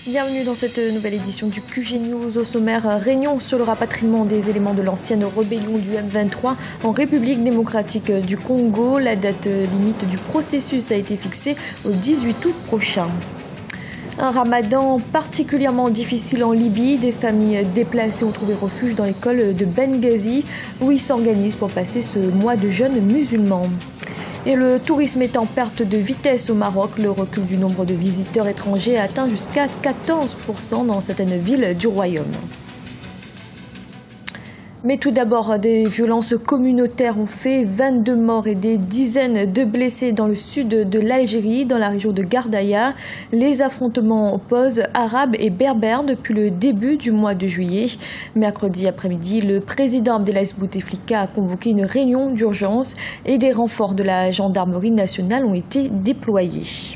Bienvenue dans cette nouvelle édition du QG News. Au sommaire, réunion sur le rapatriement des éléments de l'ancienne rébellion du M23 en République démocratique du Congo. La date limite du processus a été fixée au 18 août prochain. Un ramadan particulièrement difficile en Libye. Des familles déplacées ont trouvé refuge dans l'école de Benghazi où ils s'organisent pour passer ce mois de jeûne musulman. Et le tourisme est en perte de vitesse au Maroc. Le recul du nombre de visiteurs étrangers a atteint jusqu'à 14% dans certaines villes du royaume. Mais tout d'abord, des violences communautaires ont fait 22 morts et des dizaines de blessés dans le sud de l'Algérie, dans la région de Gardaïa. Les affrontements opposent Arabes et Berbères depuis le début du mois de juillet. Mercredi après-midi, le président Abdelaziz Bouteflika a convoqué une réunion d'urgence et des renforts de la gendarmerie nationale ont été déployés.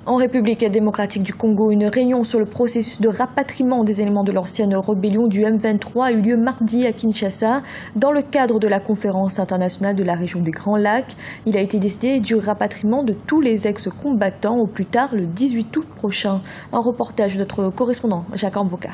En République démocratique du Congo, une réunion sur le processus de rapatriement des éléments de l'ancienne rébellion du M23 a eu lieu mardi à Kinshasa dans le cadre de la conférence internationale de la région des Grands Lacs. Il a été décidé du rapatriement de tous les ex-combattants au plus tard le 18 août prochain. Un reportage de notre correspondant Jacques Amboka.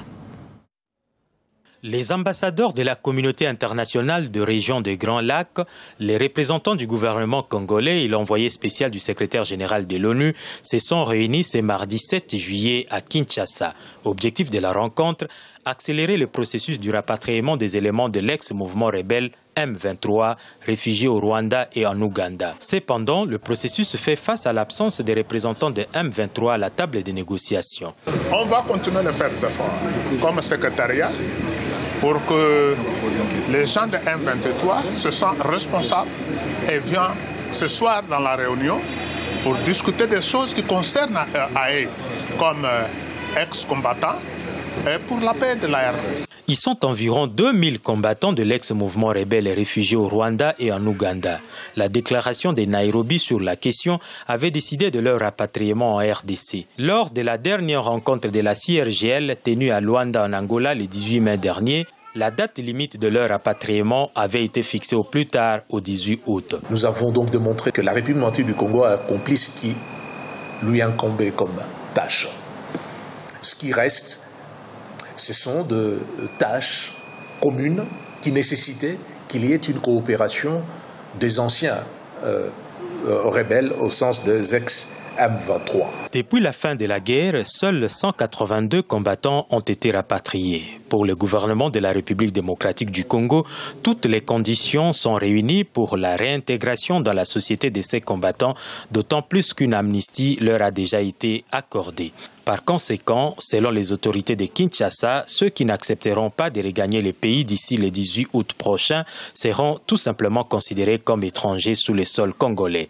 Les ambassadeurs de la communauté internationale de région des Grands Lacs, les représentants du gouvernement congolais et l'envoyé spécial du secrétaire général de l'ONU se sont réunis ce mardi 7 juillet à Kinshasa. Objectif de la rencontre, accélérer le processus du rapatriement des éléments de l'ex-mouvement rebelle M23, réfugiés au Rwanda et en Ouganda. Cependant, le processus fait face à l'absence des représentants de M23 à la table des négociations. On va continuer de faire des efforts comme secrétariat pour que les gens de M23 se sentent responsables et viennent ce soir dans la réunion pour discuter des choses qui concernent eux comme ex-combattants et pour la paix de la RDC. Ils sont environ 2000 combattants de l'ex-mouvement rebelle et réfugiés au Rwanda et en Ouganda. La déclaration de Nairobi sur la question avait décidé de leur rapatriement en RDC. Lors de la dernière rencontre de la CIRGL tenue à Luanda en Angola le 18 mai dernier, la date limite de leur rapatriement avait été fixée au plus tard au 18 août. Nous avons donc démontré que la République démocratique du Congo a accompli ce qui lui incombait comme tâche. Ce qui reste, ce sont des tâches communes qui nécessitaient qu'il y ait une coopération des anciens rebelles au sens des ex-M23. Depuis la fin de la guerre, seuls 182 combattants ont été rapatriés. Pour le gouvernement de la République démocratique du Congo, toutes les conditions sont réunies pour la réintégration dans la société de ces combattants, d'autant plus qu'une amnistie leur a déjà été accordée. Par conséquent, selon les autorités de Kinshasa, ceux qui n'accepteront pas de regagner le pays d'ici le 18 août prochain seront tout simplement considérés comme étrangers sous le sol congolais.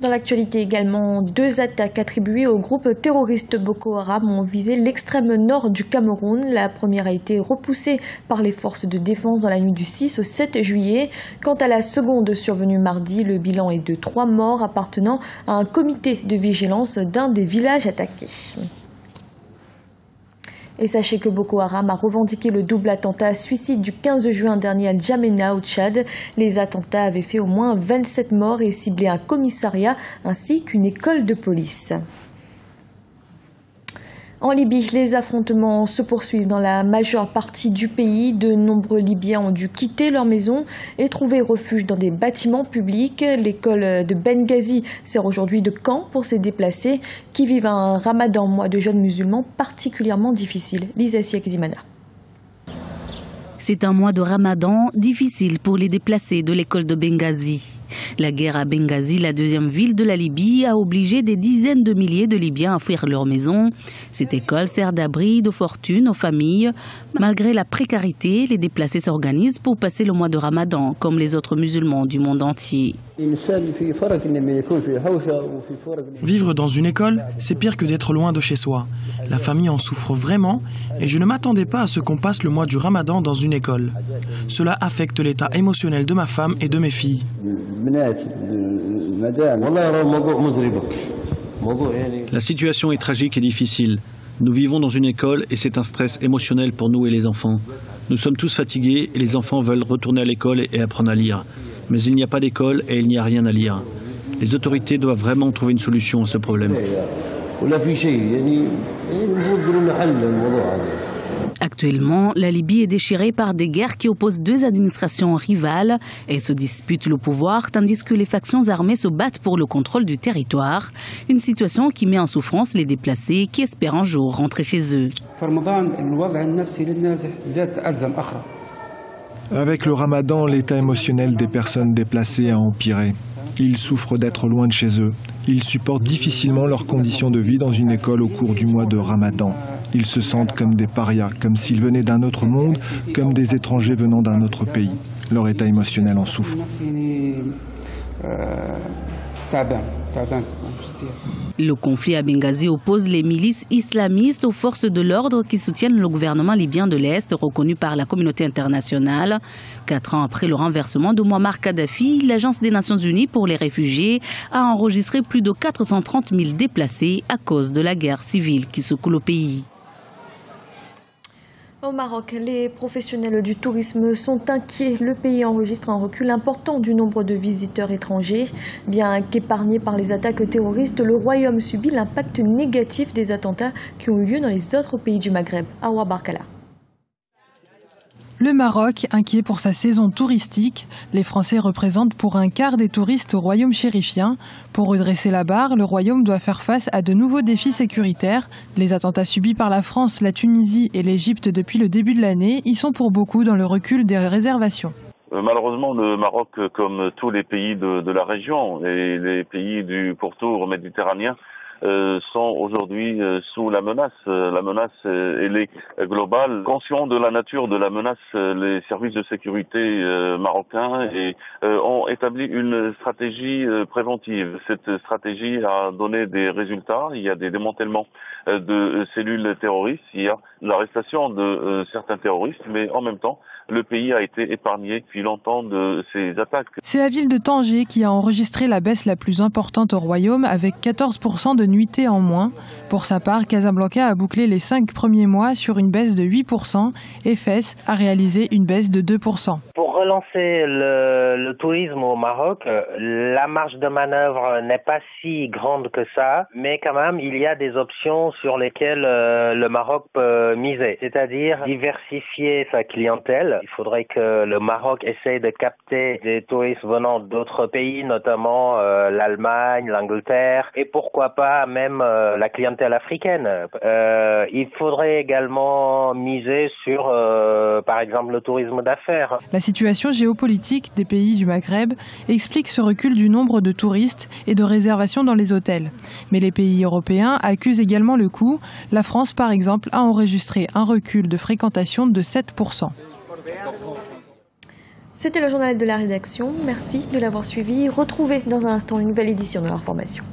Dans l'actualité également, 2 attaques attribuées au groupe terroriste Boko Haram ont visé l'extrême nord du Cameroun. La première a été repoussée par les forces de défense dans la nuit du 6 au 7 juillet. Quant à la seconde survenue mardi, le bilan est de 3 morts appartenant à un comité de vigilance d'un des villages attaqués. Et sachez que Boko Haram a revendiqué le double attentat suicide du 15 juin dernier à N'Djamena au Tchad. Les attentats avaient fait au moins 27 morts et ciblé un commissariat ainsi qu'une école de police. En Libye, les affrontements se poursuivent dans la majeure partie du pays. De nombreux Libyens ont dû quitter leur maison et trouver refuge dans des bâtiments publics. L'école de Benghazi sert aujourd'hui de camp pour ces déplacés qui vivent un ramadan, mois de jeûne musulman particulièrement difficile. Lisa Siakzimana. C'est un mois de ramadan difficile pour les déplacés de l'école de Benghazi. La guerre à Benghazi, la deuxième ville de la Libye, a obligé des dizaines de milliers de Libyens à fuir leur maison. Cette école sert d'abri, de fortune aux familles. Malgré la précarité, les déplacés s'organisent pour passer le mois de ramadan, comme les autres musulmans du monde entier. Vivre dans une école, c'est pire que d'être loin de chez soi. La famille en souffre vraiment et je ne m'attendais pas à ce qu'on passe le mois du ramadan dans une école. Cela affecte l'état émotionnel de ma femme et de mes filles. La situation est tragique et difficile. Nous vivons dans une école et c'est un stress émotionnel pour nous et les enfants. Nous sommes tous fatigués et les enfants veulent retourner à l'école et apprendre à lire. Mais il n'y a pas d'école et il n'y a rien à lire. Les autorités doivent vraiment trouver une solution à ce problème. Actuellement, la Libye est déchirée par des guerres qui opposent deux administrations rivales et se disputent le pouvoir, tandis que les factions armées se battent pour le contrôle du territoire. Une situation qui met en souffrance les déplacés qui espèrent un jour rentrer chez eux. Avec le ramadan, l'état émotionnel des personnes déplacées a empiré. Ils souffrent d'être loin de chez eux. Ils supportent difficilement leurs conditions de vie dans une école au cours du mois de ramadan. Ils se sentent comme des parias, comme s'ils venaient d'un autre monde, comme des étrangers venant d'un autre pays. Leur état émotionnel en souffre. Le conflit à Benghazi oppose les milices islamistes aux forces de l'ordre qui soutiennent le gouvernement libyen de l'Est, reconnu par la communauté internationale. 4 ans après le renversement de Mouammar Kadhafi, l'Agence des Nations Unies pour les réfugiés a enregistré plus de 430 000 déplacés à cause de la guerre civile qui secoue le pays. Au Maroc, les professionnels du tourisme sont inquiets. Le pays enregistre un recul important du nombre de visiteurs étrangers. Bien qu'épargné par les attaques terroristes, le royaume subit l'impact négatif des attentats qui ont eu lieu dans les autres pays du Maghreb. Awa Barkala. Le Maroc, inquiet pour sa saison touristique, les Français représentent pour un quart des touristes au royaume chérifien. Pour redresser la barre, le royaume doit faire face à de nouveaux défis sécuritaires. Les attentats subis par la France, la Tunisie et l'Égypte depuis le début de l'année y sont pour beaucoup dans le recul des réservations. Malheureusement, le Maroc, comme tous les pays de la région et les pays du pourtour méditerranéen, sont aujourd'hui sous la menace. La menace, elle est globale. Conscients de la nature de la menace, les services de sécurité marocains ont établi une stratégie préventive. Cette stratégie a donné des résultats. Il y a des démantèlements de cellules terroristes. Il y a l'arrestation de certains terroristes, mais en même temps, le pays a été épargné depuis longtemps de ces attaques. C'est la ville de Tanger qui a enregistré la baisse la plus importante au royaume avec 14% de nuitées en moins. Pour sa part, Casablanca a bouclé les 5 premiers mois sur une baisse de 8% et Fès a réalisé une baisse de 2%. Pour relancer le tourisme au Maroc, la marge de manœuvre n'est pas si grande que ça, mais quand même, il y a des options sur lesquelles le Maroc peut miser, c'est-à-dire diversifier sa clientèle. Il faudrait que le Maroc essaye de capter des touristes venant d'autres pays, notamment l'Allemagne, l'Angleterre, et pourquoi pas même la clientèle africaine. Il faudrait également miser sur, par exemple, le tourisme d'affaires. La situation géopolitique des pays du Maghreb explique ce recul du nombre de touristes et de réservations dans les hôtels. Mais les pays européens accusent également le coup. La France, par exemple, a enregistré un recul de fréquentation de 7%. C'était le journal de la rédaction. Merci de l'avoir suivi. Retrouvez dans un instant une nouvelle édition de l'information.